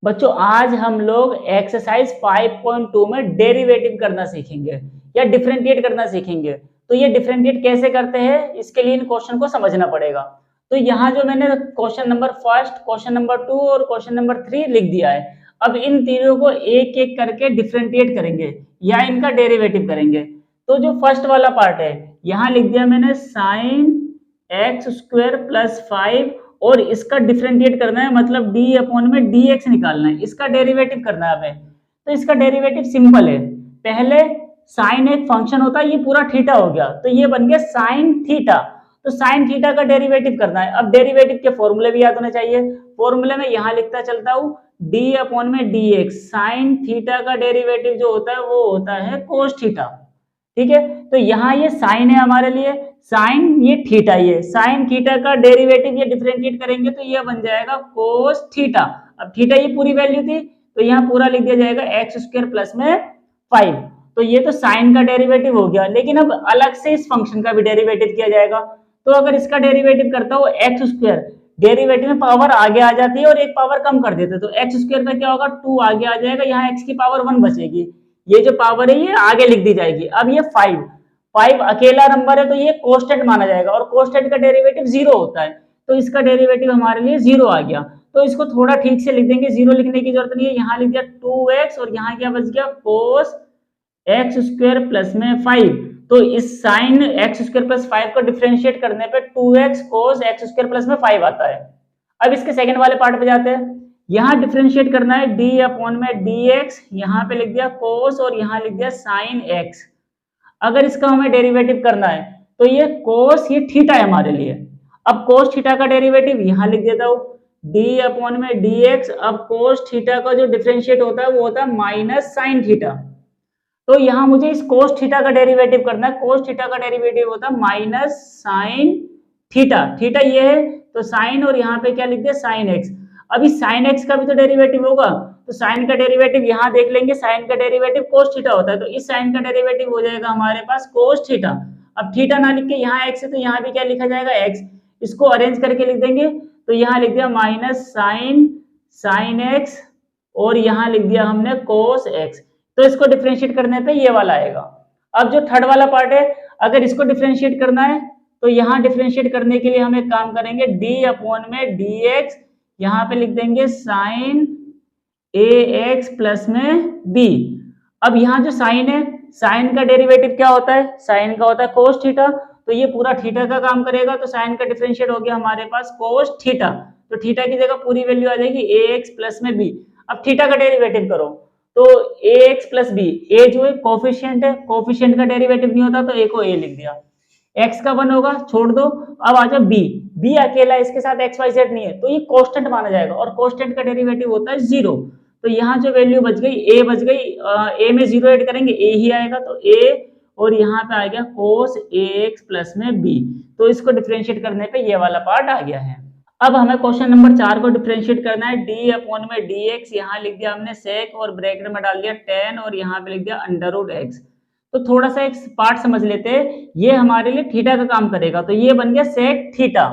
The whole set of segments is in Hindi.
बच्चों आज हम लोग एक्सरसाइज 5.2 में डेरिवेटिव करना सीखेंगे या डिफरेंशिएट करना सीखेंगे। तो ये डिफरेंशिएट कैसे करते हैं, इसके लिए इन क्वेश्चन को समझना पड़ेगा। तो यहाँ जो मैंने question number first, question number 2 और क्वेश्चन नंबर 3 लिख दिया है। अब इन तीनों को एक एक करके डिफरेंशिएट करेंगे या इनका डेरिवेटिव करेंगे। तो जो फर्स्ट वाला पार्ट है, यहाँ लिख दिया मैंने साइन एक्स स्क्वायर प्लस 5 और इसका डिफरेंशिएट करना है, मतलब डी अपॉन में डी एक्स निकालना है, इसका डेरिवेटिव करना है हमें। तो इसका डेरिवेटिव सिंपल है। पहले साइन एक फंक्शन होता है, ये पूरा थीटा हो गया तो ये बन गया साइन थीटा। तो साइन थीटा का डेरिवेटिव करना है। अब डेरिवेटिव के फॉर्मूले भी याद होने चाहिए। फॉर्मूले में यहाँ लिखता चलता हूँ डी अपॉन में डी एक्स। साइन थीटा का डेरिवेटिव जो होता है वो होता है कोस थीटा। ठीक है, तो यहाँ ये साइन है हमारे लिए, साइन ये थीटा, ये साइन थीटा का डेरिवेटिव ये डिफरेंशिएट करेंगे तो ये बन जाएगा कोस थीटा। अब थीटा ये पूरी वैल्यू थी तो यहाँ पूरा लिख दिया जाएगा एक्स स्क्वायर प्लस में 5। तो ये तो साइन का डेरिवेटिव हो गया, लेकिन अब अलग से इस फंक्शन का भी डेरिवेटिव किया जाएगा। तो अगर इसका डेरिवेटिव करता हो एक्स स्क्वायर, डेरिवेटिव में पावर आगे आ जाती है और एक पावर कम कर देते, तो एक्स स्क्वायर का क्या होगा 2 आगे आ जाएगा, यहाँ एक्स की पावर 1 बचेगी, ये जो पावर है ये आगे लिख दी जाएगी। अब ये 5 अकेला नंबर है तो ये कांस्टेंट माना जाएगा और कांस्टेंट का डेरिवेटिव 0 होता है, तो इसका डेरिवेटिव हमारे लिए 0 आ गया। तो इसको थोड़ा ठीक से लिख देंगे, 0 लिखने की जरूरत नहीं है, यहाँ लिख दिया 2x और यहाँ क्या बच गया cos एक्स स्क्वायर प्लस में 5। तो इस साइन एक्स स्क्वायर प्लस 5 को डिफरेंशिएट करने पे 2x cos x square plus में 5 आता है। अब इसके सेकंड वाले पार्ट पे जाते हैं। यहाँ डिफरेंशिएट करना है d अपॉन में dx, यहाँ पे लिख दिया cos और यहाँ लिख दिया sin x। अगर इसका हमें डेरिवेटिव करना है तो ये cos ये थीटा है हमारे लिए। अब cos थीटा का डेरिवेटिव यहाँ लिख देता हूँ d अपॉन में dx। अब cos थीटा का जो डिफरेंशिएट होता है वो होता है माइनस sin थीटा। तो यहाँ मुझे इस cos थीटा का डेरिवेटिव करना है। cos थीटा का डेरिवेटिव होता है माइनस sin थीटा। थीटा ये है तो sin और यहाँ पे क्या लिख दिया sin x। अभी sin x का भी तो डेरिवेटिव होगा, तो sin का डेरिवेटिव यहाँ देख लेंगे, sin का डेरिवेटिव cos थीटा होता है, तो इस sin का डेरिवेटिव हो जाएगा हमारे पास cos थीटा। अब थीटा ना लिख के यहाँ x है तो यहाँ भी क्या लिखा जाएगा x। इसको अरेंज करके लिख देंगे तो यहाँ लिख दिया माइनस sin x और यहाँ लिख दिया हमने cos x। तो इसको डिफरेंशिएट करने पे ये वाला आएगा। अब जो थर्ड वाला पार्ट है, अगर इसको डिफरेंशिएट करना है तो यहाँ डिफरेंशिएट करने के लिए हम एक काम करेंगे, d अपॉन में dx, यहाँ पे लिख देंगे साइन ax प्लस में b। अब यहाँ जो साइन है, साइन का डेरिवेटिव क्या होता है, साइन का होता है cos थीटा, तो ये पूरा थीटा का काम करेगा, तो साइन का डिफरेंशिएट हो गया हमारे पास cos थीटा। तो थीटा की जगह पूरी वैल्यू आ जाएगी ax प्लस में b। अब थीटा का डेरिवेटिव करो तो ax प्लस b, a जो है कोफिशिएंट है, कोफिशिएंट का डेरिवेटिव नहीं होता तो a को a लिख दिया, x का 1 होगा छोड़ दो। अब आ जाओ b अकेला, इसके साथ x y z नहीं है तो ये कांस्टेंट माना जाएगा और कांस्टेंट का डेरिवेटिव होता है 0। तो यहाँ जो वैल्यू बच गई a बच गई, a में 0 ऐड करेंगे a ही आएगा, तो a और यहाँ पे आ गया cos ax प्लस में b। तो इसको डिफरेंशिएट करने पे ये वाला पार्ट आ गया है। अब हमें क्वेश्चन नंबर 4 को डिफरेंशिएट करना है, d अपॉन में dx, यहाँ लिख दिया हमने sec और ब्रैकेट में डाल दिया tan और यहाँ पे लिख दिया अंडर रूट x। तो थोड़ा सा एक पार्ट समझ लेते हैं, ये हमारे लिए थीटा का काम करेगा, तो ये बन गया sec थीटा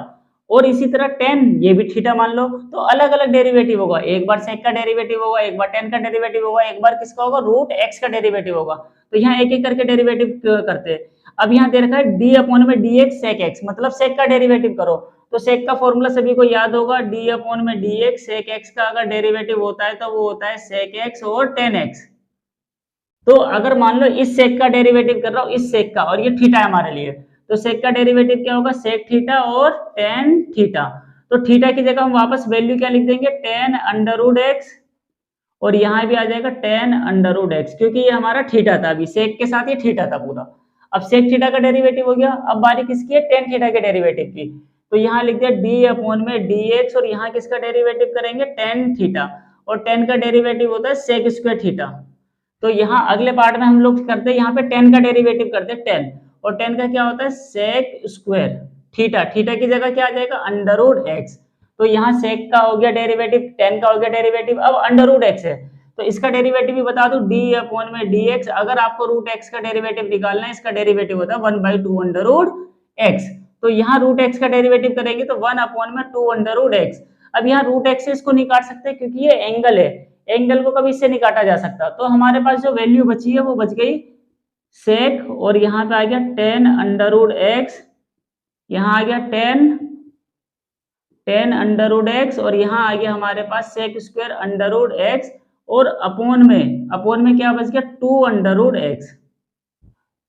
और इसी तरह tan ये भी थीटा मान लो। तो अलग अलग डेरिवेटिव होगा, एक बार sec का डेरिवेटिव होगा, एक बार tan का डेरिवेटिव होगा, एक बार किसका होगा रूट x का डेरिवेटिव होगा। तो यहाँ एक एक करके डेरिवेटिव करते हैं। अब यहाँ दे रखा है d अपॉन में dx sec x, मतलब sec का डेरिवेटिव करो, तो सेक का फॉर्मूला सभी को याद होगा, d अपॉन में dx, सेक x का अगर डेरिवेटिव होता है तो वो होता है सेक x और tan x। तो अगर मान लो इस सेक का डेरिवेटिव कर रहा हूँ इस सेक का, और ये थीटा है हमारे लिए, तो सेक का डेरिवेटिव क्या होगा सेक थीटा और tan थीटा। तो थीटा की जगह हम वापस वैल्यू क्या लिख देंगे tan अंडर रूट x और यहाँ भी आ जाएगा tan अंडर रूट x, क्योंकि ये हमारा थीटा था, अभी सेक के साथ ये थीटा था पूरा। अब सेक थीटा का डेरिवेटिव हो गया, अब बारी किसकी है tan थीटा के डेरिवेटिव की, तो यहाँ लिख दिया d अपॉन में dx और यहाँ किसका डेरिवेटिव करेंगे tan थीटा, और tan का डेरिवेटिव होता है sec स्क्वायर थीटा। तो यहाँ अगले पार्ट में हम लोग करते हैं, यहाँ पे tan का डेरिवेटिव करते हैं tan, और tan का क्या होता है sec स्क्वायर थीटा, थीटा की जगह क्या आ जाएगा अंडर रूट x। तो यहाँ sec का हो गया डेरिवेटिव, tan का हो गया डेरिवेटिव, अब अंडर रूट x है तो इसका डेरिवेटिव भी बता दूं d अपॉन में dx। अगर आपको रूट x का डेरिवेटिव निकालना है, इसका डेरिवेटिव होता है 1/2 अंडर रूट x। तो यहाँ रूट x का डेरिवेटिव करेंगे तो 1 अपॉन में 2 अंडर रूट x। अब यहाँ रूट एक्स से इसको नहीं काट सकते क्योंकि ये एंगल है, एंगल को कभी इससे नहीं काटा जा सकता। तो हमारे पास जो वैल्यू बची है वो बच गई सेक, और यहाँ पे आ गया 10 अंडर रूट एक्स, यहाँ आ गया 10 अंडर रूट एक्स, और यहाँ आ गया हमारे पास sec square under root x, और अपोन में क्या बच गया 2 अंडर रूट एक्स।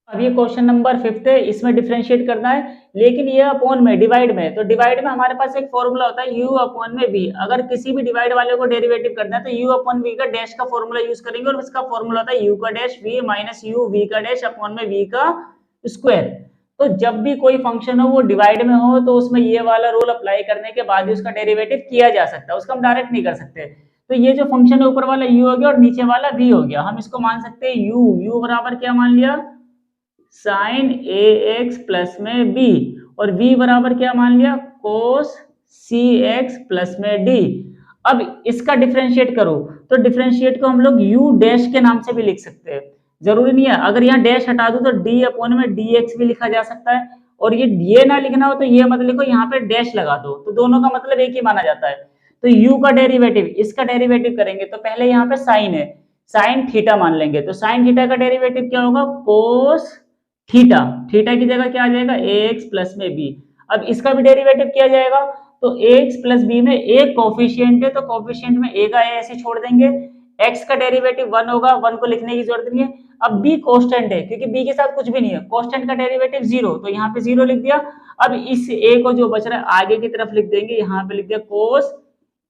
अब ये क्वेश्चन नंबर 5 है, इसमें डिफरेंशिएट करना है, लेकिन ये अपोन में डिवाइड में, तो डिवाइड में हमारे पास एक फॉर्मूला होता है u अपॉन में v। अगर किसी भी डिवाइड वाले को डेरिवेटिव करना है तो u अपॉन v का डैश का फॉर्मूला यूज करेंगे, और इसका फॉर्मूला होता है u का dash v minus u v का डैश अपॉन में v का स्क्वायर। तो जब भी कोई फंक्शन हो वो डिवाइड में हो तो उसमें ये वाला रूल अप्लाई करने के बाद ही उसका डेरिवेटिव किया जा सकता है, उसका हम डायरेक्ट नहीं कर सकते। तो ये जो फंक्शन है ऊपर वाला u हो गया और नीचे वाला v हो गया, हम इसको मान सकते हैं u बराबर क्या मान लिया साइन ax प्लस में b, और v बराबर क्या मान लिया कोस cx प्लस में d। अब इसका डिफरेंशिएट करो तो डिफरेंशिएट को हम लोग u डैश के नाम से भी लिख सकते हैं, जरूरी नहीं है, अगर यहाँ डैश हटा दो तो d अपॉन में dx भी लिखा जा सकता है, और ये ना लिखना हो तो ये मत लिखो, यहाँ पे डैश लगा दो, तो दोनों का मतलब एक ही माना जाता है। तो u का डेरिवेटिव, इसका डेरिवेटिव करेंगे तो पहले यहाँ पे साइन है, साइन थीटा मान लेंगे, तो साइन थीटा का डेरिवेटिव क्या होगा कोस थीटा, थीटा की जगह क्या आ जाएगा ax प्लस में b। अब इसका भी डेरिवेटिव किया जाएगा, तो ax प्लस b में एक कोफिशिएंट है तो कोफिशिएंट में a का a ऐसे छोड़ देंगे, x का डेरिवेटिव 1 होगा, 1 को लिखने की जरूरत नहीं है। अब b कांस्टेंट है क्योंकि b के साथ कुछ भी नहीं है, कांस्टेंट का डेरिवेटिव 0, तो यहाँ पे 0 लिख दिया। अब इस a को जो बच रहा है आगे की तरफ लिख देंगे, यहाँ पे लिख दिया कोस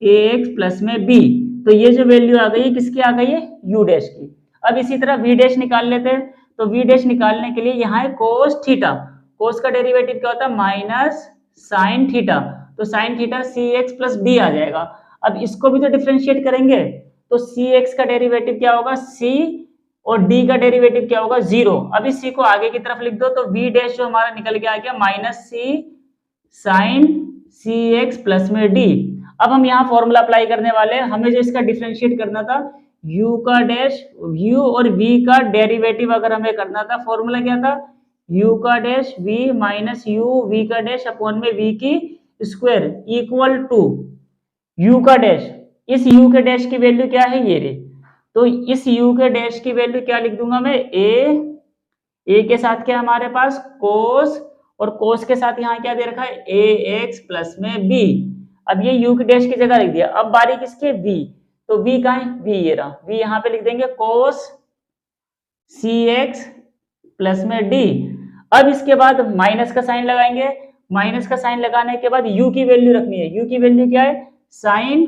ax प्लस में b, तो ये जो वैल्यू आ गई है किसकी आ गई है u डैश की। अब इसी तरह v डैश निकाल लेते हैं, तो v डैश निकालने के लिए यहाँ है कोस थीटा, कोस का डेरिवेटिव क्या होता है माइनस साइन थीटा, तो sine theta cx plus b आ जाएगा। अब इसको भी तो डिफरेंशिएट करेंगे, तो cx का डेरिवेटिव क्या होगा c, और d का डेरिवेटिव क्या होगा 0। अब इस c को आगे की तरफ लिख दो, तो v डैश जो हमारा निकल के आ गया minus c sine cx plus में d। अब हम यहाँ फॉर्मूला अप्लाई करने वाले हैं, हमें जो इसका डिफरेंशिएट करना था u का डैश, u और v का डेरिवेटिव अगर हमें करना था, फॉर्मूला क्या था u का dash v minus u v का डैश अपॉन में v की स्क्वायर इक्वल टू u का डैश। इस u के डैश की वैल्यू क्या है ये रे, तो इस u के डैश की वैल्यू क्या लिख दूंगा मैं a के साथ क्या हमारे पास कोस, और कोस के साथ यहाँ क्या दे रखा है ax प्लस में b। अब ये u के डैश की जगह लिख दिया, अब बारी किसकी v, तो v कहाँ है v ये रहा, v यहाँ पे लिख देंगे कोस cx प्लस में d। अब इसके बाद माइनस का साइन लगाएंगे, माइनस का साइन लगाने के बाद u की वैल्यू रखनी है, u की वैल्यू क्या है साइन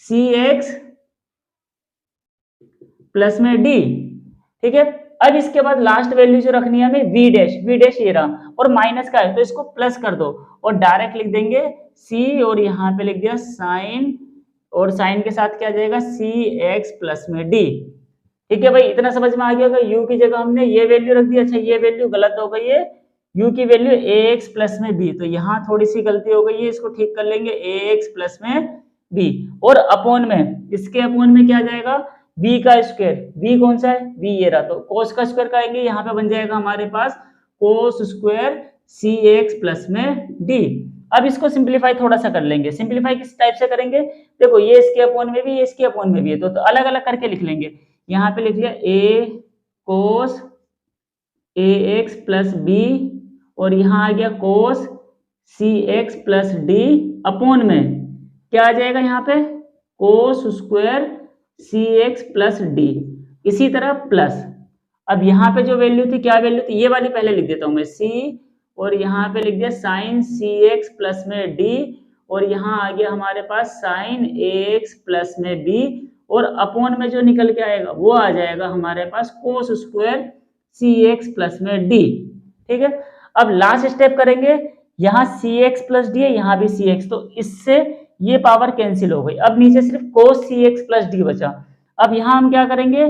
cx प्लस में d, ठीक है। अब इसके बाद लास्ट वैल्यू जो रखनी है हमें v डैश ये रहा, और माइनस का है तो इसको प्लस कर दो और डायरेक्ट लिख देंगे c, और यहाँ पे लिख दिया साइन, और साइन के साथ क्या आ जाएगा cx प्लस में d। ठीक है भाई, इतना समझ में आ गया होगा। u की जगह हमने ये वैल्यू रख दी, अच्छा ये वैल्यू गलत हो गई है, u की वैल्यू ax प्लस में b, तो यहाँ थोड़ी सी गलती हो गई है, इसको ठीक कर लेंगे ax प्लस में b, और अपॉन में, इसके अपॉन में क्या आ जाएगा v का स्क्वायर, v कौन सा है v ये रहा, तो cos का स्क्वायर करेंगे, यहाँ पे बन जाएगा हमारे पास cos स्क्वायर cx प्लस में d। अब इसको सिंप्लीफाई थोड़ा सा कर लेंगे, सिंप्लीफाई किस टाइप से करेंगे, देखो ये इसके अपॉन में भी, ये इसके अपॉन में भी है, तो अलग अलग करके लिख लेंगे। यहाँ पे लिख लिया a cos ax plus b, और यहाँ आ गया cos cx plus d upon में क्या आ जाएगा यहाँ पे cos square cx plus d, इसी तरह प्लस। अब यहाँ पे जो वैल्यू थी, क्या वैल्यू थी, ये वाली पहले लिख देता हूँ मैं c, और यहाँ पे लिख दिया साइन cx प्लस में d, और यहाँ आ गया हमारे पास साइन ax प्लस में b, और अपॉन में जो निकल के आएगा वो आ जाएगा हमारे पास cos स्क्वायर cx प्लस में d। ठीक है, अब लास्ट स्टेप करेंगे, यहाँ cx प्लस d है, यहाँ भी cx, तो इससे ये पावर कैंसिल हो गई, अब नीचे सिर्फ cos cx प्लस d बचा। अब यहाँ हम क्या करेंगे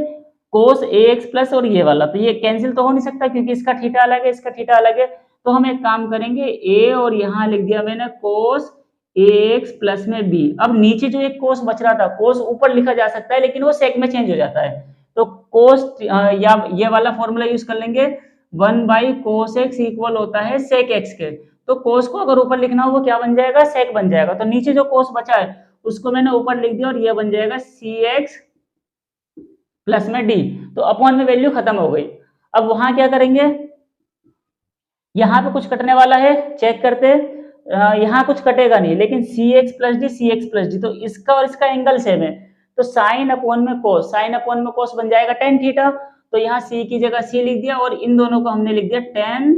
cos ax प्लस, और ये वाला तो ये कैंसिल तो हो नहीं सकता क्योंकि इसका थीटा अलग है, इसका थीटा अलग है, तो हम एक काम करेंगे a, और यहाँ लिख दिया मैंने cos ax प्लस में b। अब नीचे जो एक cos बच रहा था, cos ऊपर लिखा जा सकता है लेकिन वो sec में चेंज हो जाता है, तो cos या ये वाला फॉर्मूला यूज कर लेंगे, 1 बाई cos x इक्वल होता है sec x के, तो कोस को अगर ऊपर लिखना हो वो क्या बन जाएगा, सेक बन जाएगा। तो नीचे जो कोस बचा है उसको मैंने ऊपर लिख दिया और ये बन जाएगा cx प्लस में d। तो अपॉन में वैल्यू खत्म हो गई। अब वहां क्या करेंगे, यहाँ पे कुछ कटने वाला है, चेक करते यहाँ कुछ कटेगा नहीं, लेकिन cx प्लस डी, तो इसका और इसका एंगल सेम है, तो साइन अपॉन में कोस, साइन अपॉन में कोस बन जाएगा टेन थीटा। तो यहाँ c की जगह c लिख दिया और इन दोनों को हमने लिख दिया टेन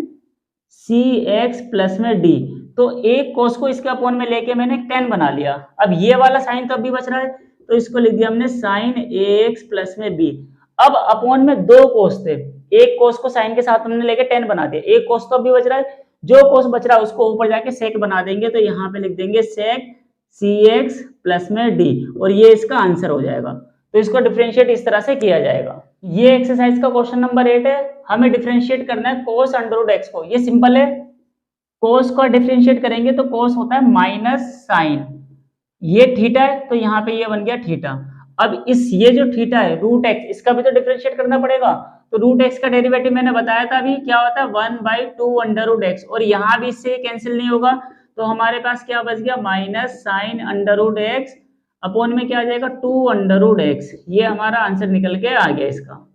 cx प्लस में d। तो एक कोस को इसके अपॉन में लेके मैंने टेन बना लिया। अब ये वाला साइन तो अभी बच रहा है, तो इसको लिख दिया हमने साइन ax प्लस में b। अब अपॉन में दो कोस थे, एक कोस को साइन के साथ हमने लेके टेन बना दिया, एक कोस तो अभी बच रहा है, जो कोस बच रहा है उसको ऊपर जाके सेक बना देंगे। तो यहाँ पे लिख देंगे सेक cx प्लस में d और ये इसका आंसर हो जाएगा। तो इसको डिफरेंशिएट इस तरह से किया जाएगा। ये एक्सरसाइज का क्वेश्चन नंबर 8 है। हमें डिफरेंशिएट करना है कोस अंडर रूट एक्स को। ये सिंपल है, कोस को डिफरेंशिएट करेंगे तो कोस होता है माइनस साइन, ये थीटा है तो यहाँ पे ये बन गया थीटा। अब इस ये जो थीटा है रूट एक्स, इसका भी तो डिफरेंशिएट करना पड़ेगा। तो रूट एक्स का डेरिवेटिव मैंने बताया था अभी, क्या होता है 1/2 अंडर रूट एक्स, और यहाँ भी इससे कैंसिल नहीं होगा, तो हमारे पास क्या बच गया minus sine under root x upon में क्या आ जाएगा 2 अंडर रूट एक्स। ये हमारा आंसर निकल के आ गया इसका।